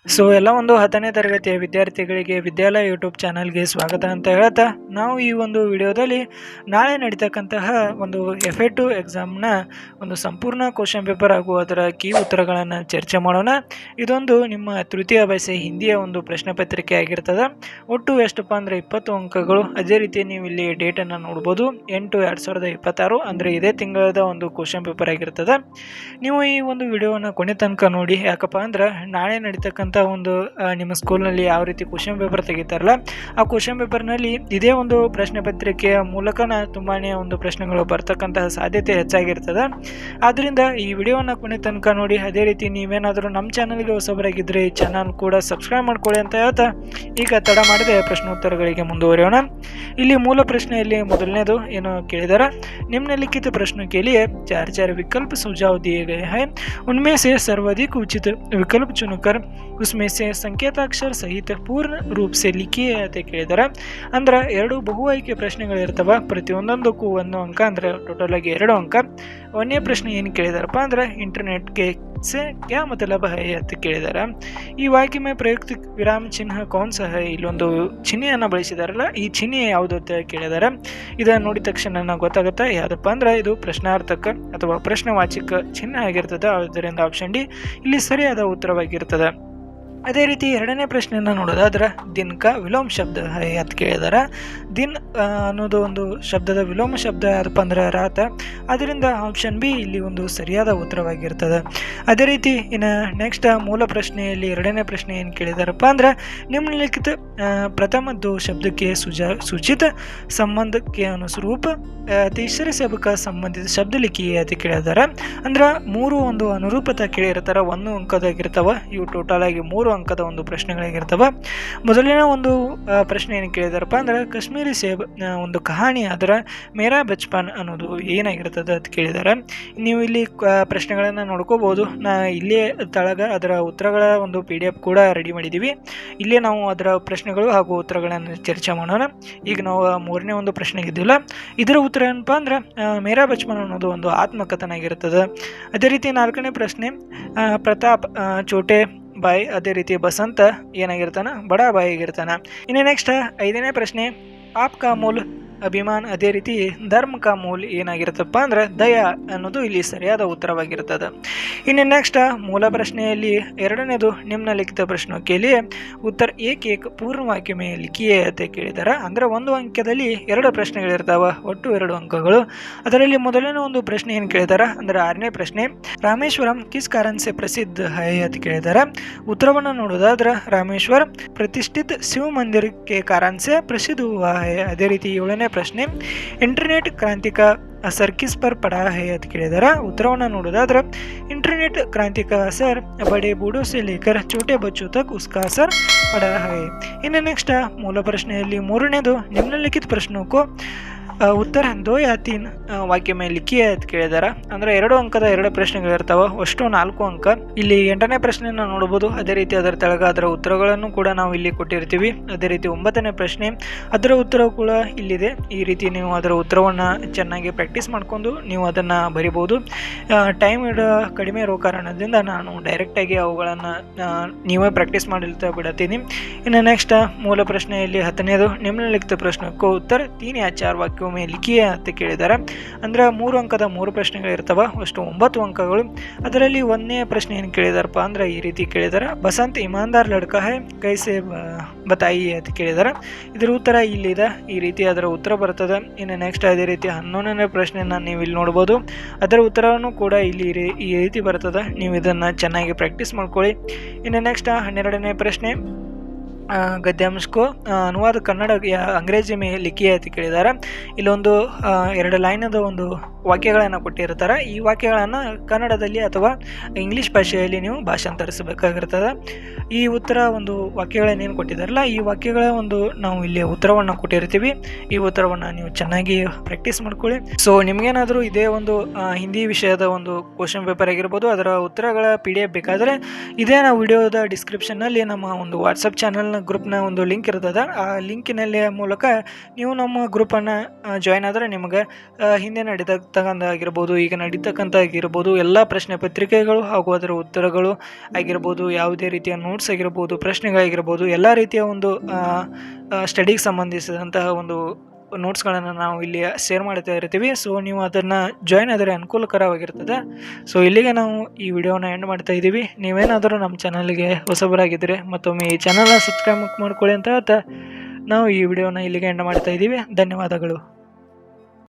ಎಲ್ಲ ಒಂದು 10ನೇ ತರಗತಿಯ ವಿದ್ಯಾರ್ಥಿಗಳಿಗೆ ವಿದ್ಯಾಲಯ ಯೂಟ್ಯೂಬ್ ಚಾನಲ್ಗೆ ಸ್ವಾಗತ ಅಂತ ಹೇಳ್ತಾ, ನಾವು ಈ ಒಂದು ವಿಡಿಯೋದಲ್ಲಿ ನಾಳೆ ನಡೀತಕ್ಕಂತಹ ಒಂದು FA2 ಎಕ್ಸಾಮ್ನ ಒಂದು ಸಂಪೂರ್ಣ ಕ್ವಶನ್ ಪೇಪರ್ ಹಾಗೂ ಅದರ ಕೀ ಉತ್ತರಗಳನ್ನು ಚರ್ಚೆ ಮಾಡೋಣ. ಇದೊಂದು ನಿಮ್ಮ ತೃತೀಯ ಭಾಷೆ ಹಿಂದಿಯ ಒಂದು ಪ್ರಶ್ನೆ ಪತ್ರಿಕೆ ಆಗಿರ್ತದೆ. ಒಟ್ಟು ಎಷ್ಟಪ್ಪ ಅಂದರೆ 20 ಅಂಕಗಳು. ಅದೇ ರೀತಿ ನೀವು ಇಲ್ಲಿ ಡೇಟನ್ನು ನೋಡ್ಬೋದು, 8/2026 ಅಂದರೆ ಇದೇ ತಿಂಗಳದ ಒಂದು ಕ್ವಶನ್ ಪೇಪರ್ ಆಗಿರ್ತದೆ. ನೀವು ಈ ಒಂದು ವಿಡಿಯೋನ ಕೊನೆ ತನಕ ನೋಡಿ. ಯಾಕಪ್ಪ ಅಂದ್ರೆ ನಾಳೆ ನಡೀತಕ್ಕಂಥ ಒಂದು ನಿಮ್ಮ ಸ್ಕೂಲ್ನಲ್ಲಿ ಯಾವ ರೀತಿ ಕ್ವಶನ್ ಪೇಪರ್ ತೆಗಿತಾರಲ್ಲ, ಆ ಕ್ವಶನ್ ಪೇಪರ್ನಲ್ಲಿ ಇದೇ ಒಂದು ಪ್ರಶ್ನೆ ಪತ್ರಿಕೆಯ ಮೂಲಕನ ತುಂಬಾ ಒಂದು ಪ್ರಶ್ನೆಗಳು ಬರ್ತಕ್ಕಂತಹ ಸಾಧ್ಯತೆ ಹೆಚ್ಚಾಗಿರ್ತದೆ. ಆದ್ದರಿಂದ ಈ ವಿಡಿಯೋನ ಕೊನೆ ತನಕ ನೋಡಿ. ಅದೇ ರೀತಿ ನೀವೇನಾದರೂ ನಮ್ಮ ಚಾನಲ್ಗೆ ಹೊಸಬರಾಗಿದ್ದರೆ ಈ ಚಾನಲ್ ಕೂಡ ಸಬ್ಸ್ಕ್ರೈಬ್ ಮಾಡ್ಕೊಳ್ಳಿ ಅಂತ ಹೇಳ್ತಾ, ಈಗ ತಡ ಮಾಡದೆ ಪ್ರಶ್ನೋತ್ತರಗಳಿಗೆ ಮುಂದುವರಿಯೋಣ. ಇಲ್ಲಿ ಮೂಲ ಪ್ರಶ್ನೆಯಲ್ಲಿ ಮೊದಲನೇದು ಏನು ಕೇಳಿದಾರೆ, निम्नलिखित प्रश्नों के लिए 4 विकल्प सुझाव दिए गए हैं. उनमें से सर्वाधिक उचित विकल्प चुनकर उसमें से संकेताक्षर सहित पूर्ण रूप से लिखिए ಅಂತ ಕೇಳಿದಾರೆ. ಅಂದ್ರೆ 2 ಬಹು ಆಯ್ಕೆ ಪ್ರಶ್ನೆಗಳಿರ್ತವ, ಪ್ರತಿಯೊಂದೊಂದಕ್ಕೂ 1 ಅಂಕ, ಅಂದ್ರೆ ಟೋಟಲ್ ಆಗಿ 2 ಅಂಕ. ಒಂದನೇ ಪ್ರಶ್ನೆ ಏನು ಕೇಳಿದಾರಪ್ಪ ಅಂದ್ರೆ ಇಂಟರ್ನೆಟ್ಗೆ से क्या मतलब है ಅಂತ ಕೇಳಿದಾರೆ. ಈ ವಾಕ್ಯ में प्रयुक्त विराम चिन्ह कौन सा है, ಇಲ್ಲೊಂದು ಚಿಹ್ನೆಯನ್ನು ಬಳಸಿದಾರಲ್ಲ, ಈ ಚಿಹ್ನೆ ಯಾವುದು ಅಂತ ಕೇಳಿದಾರೆ. ಇದನ್ನು ನೋಡಿದ ತಕ್ಷಣ ಗೊತ್ತಾಗುತ್ತೆ ಯಾವುದಪ್ಪ ಅಂದ್ರೆ ಇದು ಪ್ರಶ್ನಾರ್ಥಕ ಅಥವಾ ಪ್ರಶ್ನವಾಚಕ ಚಿಹ್ನೆ ಆಗಿರ್ತದೆ. ಆದ್ದರಿಂದ ಆಪ್ಷನ್ ಡಿ ಇಲ್ಲಿ ಸರಿಯಾದ ಉತ್ತರವಾಗಿರ್ತದೆ. ಅದೇ ರೀತಿ ಎರಡನೇ ಪ್ರಶ್ನೆಯನ್ನು ನೋಡೋದಾದ್ರೆ ದಿನ್ ಕಾ ವಿಲೋಮ ಶಬ್ದ ಅಂತ ಕೇಳಿದಾರೆ. ದಿನ್ ಅನ್ನೋದು ಒಂದು ಶಬ್ದದ ವಿಲೋಮ ಶಬ್ದ ಯಾವ್ದಪ್ಪ ಅಂದ್ರೆ ರಾತ. ಅದರಿಂದ ಆಪ್ಷನ್ ಬಿ ಇಲ್ಲಿ ಒಂದು ಸರಿಯಾದ ಉತ್ತರವಾಗಿರ್ತದೆ. ಅದೇ ರೀತಿ ಇನ್ನು ನೆಕ್ಸ್ಟ್ ಮೂಲ ಪ್ರಶ್ನೆಯಲ್ಲಿ ಎರಡನೇ ಪ್ರಶ್ನೆ ಏನು ಕೇಳಿದಾರಪ್ಪ ಅಂದ್ರೆ ನಿಮ್ನಲಿಖಿತ ಪ್ರಥಮ ದೋ ಶಬ್ದಕ್ಕೆ सूचित संबंध के अनुरूप तीसरे शब्द का संबंधित शब्द लिखिए ಅಂತ ಕೇಳಿದಾರೆ. ಅಂದ್ರೆ 3 ಒಂದು ಅನುರೂಪತೆ ಕೇಳಿರ್ತಾರ, 1 ಅಂಕದಾಗಿರ್ತಾವ. ಇವು ಟೋಟಲ್ ಆಗಿ 3 ಅಂಕದ ಒಂದು ಪ್ರಶ್ನೆಗಳಾಗಿರ್ತವ. ಮೊದಲನೇ ಒಂದು ಪ್ರಶ್ನೆ ಏನು ಕೇಳಿದಾರಪ್ಪ ಅಂದ್ರೆ ಕಾಶ್ಮೀರಿ ಸೇಬ್ ಒಂದು ಕಹಾನಿ ಅದರ ಮೇರಾ ಬಚ್ಪನ್ ಅನ್ನೋದು ಏನಾಗಿರ್ತದೆ ಅಂತ ಕೇಳಿದಾರೆ. ನೀವು ಇಲ್ಲಿ ಪ್ರಶ್ನೆಗಳನ್ನು ನೋಡ್ಕೋಬಹುದು. ನಾ ಇಲ್ಲೇ ತಳಗ ಅದರ ಉತ್ತರಗಳ ಒಂದು PDF ಕೂಡ ರೆಡಿ ಮಾಡಿದ್ದೀವಿ. ಇಲ್ಲೇ ನಾವು ಅದರ ಪ್ರಶ್ನೆಗಳು ಹಾಗೂ ಉತ್ತರಗಳನ್ನು ಚರ್ಚೆ ಮಾಡೋಣ. ಈಗ ನಾವು 3ನೇ ಒಂದು ಪ್ರಶ್ನೆಗೆ ಇದ್ದಿಲ್ಲ. ಇದರ ಉತ್ತರ ಏನಪ್ಪ ಅಂದ್ರೆ ಮೇರಾ ಬಚ್ಪನ್ ಅನ್ನೋದು ಒಂದು ಆತ್ಮಕಥನ ಆಗಿರ್ತದೆ. ಅದೇ ರೀತಿ 4ನೇ ಪ್ರಶ್ನೆ ಪ್ರತಾಪ್ ಚೋಟೆ ಬಾಯ್, ಅದೇ ರೀತಿ ಬಸಂತ ಏನಾಗಿರ್ತಾನ ಬಡ ಬಾಯಿ ಆಗಿರ್ತಾನ. ಇನ್ನು ನೆಕ್ಸ್ಟ್ 5ನೇ ಪ್ರಶ್ನೆ ಆಪ್ ಕಾ ಮೂಲ ಅಭಿಮಾನ್, ಅದೇ ರೀತಿ ಧರ್ಮ ಕಾ ಮೂಲ ಏನಾಗಿರುತ್ತಪ್ಪ ಅಂದ್ರೆ ದಯಾ ಅನ್ನೋದು ಇಲ್ಲಿ ಸರಿಯಾದ ಉತ್ತರವಾಗಿರ್ತದೆ. ಇನ್ನು ನೆಕ್ಸ್ಟ್ ಮೂಲ ಪ್ರಶ್ನೆಯಲ್ಲಿ ಎರಡನೇದು ನಿಮ್ನಲಿಖಿತ ಪ್ರಶ್ನೆ ಕೇಳಿ ಉತ್ತರ ಏಕ ಪೂರ್ಣ ವಾಕ್ಯ ಮೇ ಲಿಖಿಯೇ ಅಂತ ಕೇಳಿದಾರೆ. ಅಂದ್ರೆ 1 ಅಂಕದಲ್ಲಿ 2 ಪ್ರಶ್ನೆಗಳಿರ್ತಾವ, ಒಟ್ಟು 2 ಅಂಕಗಳು. ಅದರಲ್ಲಿ ಮೊದಲನೇ ಒಂದು ಪ್ರಶ್ನೆ ಏನು ಕೇಳಿದಾರೆ ಅಂದ್ರೆ 6ನೇ ಪ್ರಶ್ನೆ ರಾಮೇಶ್ವರಂ ಕಿಸ್ ಕಾರಣ ಸೆ ಪ್ರಸಿದ್ಧ ಹೈ ಅಂತ ಕೇಳಿದಾರೆ. ಉತ್ತರವನ್ನು ನೋಡೋದಾದ್ರೆ ರಾಮೇಶ್ವರ ಪ್ರತಿಷ್ಠಿತ ಶಿವ ಮಂದಿರಕ್ಕೆ ಕಾರಣ ಸೆ ಪ್ರಸಿದ್ಧ ಹುವಾ ಹೈ. ಅದೇ ರೀತಿ 7ನೇ ಪ್ರಶ್ನೆ ಇಂಟರ್ನೆಟ್ ಕ್ರಾಂತಿ ಕಾ असर किस पर पड़ा है ಅಂತ ಕೇಳಿದಾರೆ. ಉತ್ತರವನ್ನು ನೋಡೋದಾದ್ರೆ इंटरनेट क्रांति का असर बड़े बूढ़ों से लेकर छोटे बच्चों तक उसका असर पड़ा है. इन्हें नेक्स्ट ಮೂಲ ಪ್ರಶ್ನೆಯಲ್ಲಿ 3ನೇದು ನಿಮ್ನಲಿಖಿತ ಪ್ರಶ್ನೋं को ಉತ್ತರ 2 या 3 ವಾಕ್ಯ ಮೇಲೆ ಲಿಖಿಯೇ ಅಂತ ಕೇಳಿದಾರೆ. ಅಂದ್ರೆ 2 ಅಂಕದ 2 ಪ್ರಶ್ನೆಗಳಿರ್ತಾವ, ಅಷ್ಟು 4 ಅಂಕ. ಇಲ್ಲಿ 8ನೇ ಪ್ರಶ್ನೆಯನ್ನು ನೋಡಬಹುದು. ಅದೇ ರೀತಿ ಅದರ ತೆಳಗ ಅದರ ಉತ್ತರಗಳನ್ನು ಕೂಡ ನಾವು ಇಲ್ಲಿ ಕೊಟ್ಟಿರ್ತೀವಿ. ಅದೇ ರೀತಿ 9ನೇ ಪ್ರಶ್ನೆ ಅದರ ಉತ್ತರ ಕೂಡ ಇಲ್ಲಿದೆ. ಈ ರೀತಿ ನೀವು ಅದರ ಉತ್ತರವನ್ನು ಚೆನ್ನಾಗಿ ಪ್ರಾಕ್ಟೀಸ್ ಮಾಡ್ಕೊಂಡು ನೀವು ಅದನ್ನು ಬರಿಬೋದು. ಟೈಮ್ ಕಡಿಮೆ ಇರೋ ಕಾರಣದಿಂದ ನಾನು ಡೈರೆಕ್ಟಾಗಿ ಅವುಗಳನ್ನು ನೀವೇ ಪ್ರಾಕ್ಟೀಸ್ ಮಾಡಿರ್ತಾ ಬಿಡತ್ತೀನಿ. ಇನ್ನು ನೆಕ್ಸ್ಟ್ ಮೂಲ ಪ್ರಶ್ನೆಯಲ್ಲಿ 10ನೇದು ನಿಮ್ನಲಿಖಿತ ಪ್ರಶ್ನೆಗೂ ಉತ್ತರ 3 या 4 ವಾಕ್ಯ ಲಿಖಿಯೇ ಅಂತ ಕೇಳಿದ್ದಾರೆ. ಅಂದ್ರೆ 3 ಅಂಕದ 3 ಪ್ರಶ್ನೆಗಳಿರ್ತವ, ಅಷ್ಟು 9 ಅಂಕಗಳು. ಅದರಲ್ಲಿ 1ನೇ ಪ್ರಶ್ನೆ ಏನು ಕೇಳಿದಾರಪ್ಪ ಅಂದ್ರೆ ಈ ರೀತಿ ಕೇಳಿದಾರೆ ಬಸಂತ್ ಇಮಾನ್ದಾರ್ ಲಡ್ಕಾ ಹೈ ಕೈಸೆ ಬತಾಯಿ ಅಂತ ಕೇಳಿದಾರೆ. ಇದರ ಉತ್ತರ ಇಲ್ಲಿದೆ. ಈ ರೀತಿ ಅದರ ಉತ್ತರ ಬರ್ತದೆ. ಇನ್ನು ನೆಕ್ಸ್ಟ್ ಅದೇ ರೀತಿ 11ನೇ ಪ್ರಶ್ನೆನ ನೀವು ಇಲ್ಲಿ ನೋಡ್ಬೋದು. ಅದರ ಉತ್ತರವನ್ನು ಕೂಡ ಇಲ್ಲಿ ಈ ರೀತಿ ಬರ್ತದೆ. ನೀವು ಇದನ್ನು ಚೆನ್ನಾಗಿ ಪ್ರಾಕ್ಟೀಸ್ ಮಾಡ್ಕೊಳ್ಳಿ. ಇನ್ನು ನೆಕ್ಸ್ಟ್ 12ನೇ ಪ್ರಶ್ನೆ गद्यांश को अनुवाद कन्नड़ या अंग्रेजी में लिखिए ಅಂತ ಕೇಳಿದ್ದಾರೆ. ಇಲ್ಲೊಂದು 2 ಲೈನದ ಒಂದು ವಾಕ್ಯಗಳನ್ನು ಕೊಟ್ಟಿರ್ತಾರೆ. ಈ ವಾಕ್ಯಗಳನ್ನು ಕನ್ನಡದಲ್ಲಿ ಅಥವಾ ಇಂಗ್ಲೀಷ್ ಭಾಷೆಯಲ್ಲಿ ನೀವು ಭಾಷಾಂತರಿಸಬೇಕಾಗಿರ್ತದೆ. ಈ ಉತ್ತರ ಒಂದು ವಾಕ್ಯಗಳನ್ನೇನು ಕೊಟ್ಟಿದ್ದಾರಲ್ಲ, ಈ ವಾಕ್ಯಗಳ ಒಂದು ನಾವು ಇಲ್ಲಿ ಉತ್ತರವನ್ನು ಕೊಟ್ಟಿರ್ತೀವಿ. ಈ ಉತ್ತರವನ್ನು ನೀವು ಚೆನ್ನಾಗಿ ಪ್ರಾಕ್ಟೀಸ್ ಮಾಡ್ಕೊಳ್ಳಿ. ಸೊ ನಿಮಗೇನಾದರೂ ಇದೇ ಒಂದು ಹಿಂದಿ ವಿಷಯದ ಒಂದು ಕ್ವಶನ್ ಪೇಪರ್ ಆಗಿರ್ಬೋದು, ಅದರ ಉತ್ತರಗಳ PDF ಬೇಕಾದರೆ ಇದೇ ನಾವು ವಿಡಿಯೋದ ಡಿಸ್ಕ್ರಿಪ್ಷನ್ನಲ್ಲಿ ನಮ್ಮ ಒಂದು ವಾಟ್ಸಪ್ ಚಾನಲ್ನ ಟೆಲಿಗ್ರಾಮ್ನ ಗ್ರೂಪ್ನ ಒಂದು ಲಿಂಕ್ ಇರ್ತದೆ. ಆ ಲಿಂಕಿನಲ್ಲಿ ಮೂಲಕ ನೀವು ನಮ್ಮ ಗ್ರೂಪನ್ನು ಜಾಯ್ನ್ ಆದರೆ ನಿಮಗೆ ಹಿಂದೆ ನಡೀತಕ್ಕಂಥಾಗಿರ್ಬೋದು, ಈಗ ನಡೀತಕ್ಕಂಥ ಆಗಿರ್ಬೋದು, ಎಲ್ಲ ಪ್ರಶ್ನೆ ಪತ್ರಿಕೆಗಳು ಹಾಗೂ ಅದರ ಉತ್ತರಗಳು ಆಗಿರ್ಬೋದು, ಯಾವುದೇ ರೀತಿಯ ನೋಟ್ಸ್ ಆಗಿರ್ಬೋದು, ಪ್ರಶ್ನೆಗಳಾಗಿರ್ಬೋದು, ಎಲ್ಲ ರೀತಿಯ ಒಂದು ಸ್ಟಡಿಗೆ ಸಂಬಂಧಿಸಿದಂತಹ ಒಂದು ನೋಟ್ಸ್ಗಳನ್ನು ನಾವು ಇಲ್ಲಿ ಶೇರ್ ಮಾಡ್ತಾ ಇರ್ತೀವಿ. ಸೊ ನೀವು ಅದನ್ನು ಜಾಯ್ನ್ ಆದರೆ ಅನುಕೂಲಕರವಾಗಿರ್ತದೆ. ಸೊ ಇಲ್ಲಿಗೆ ನಾವು ಈ ವಿಡಿಯೋನ ಎಂಡ್ ಮಾಡ್ತಾ ಇದ್ದೀವಿ. ನೀವೇನಾದರೂ ನಮ್ಮ ಚಾನಲ್ಗೆ ಹೊಸಬರಾಗಿದ್ದರೆ ಮತ್ತೊಮ್ಮೆ ಈ ಚಾನಲ್ನ ಸಬ್ಸ್ಕ್ರೈಬ್ ಮಾಡ್ಕೊಳ್ಳಿ ಅಂತ ಹೇಳ್ತಾ ನಾವು ಈ ವಿಡಿಯೋನ ಇಲ್ಲಿಗೆ ಎಂಡ್ ಮಾಡ್ತಾ ಇದ್ದೀವಿ. ಧನ್ಯವಾದಗಳು.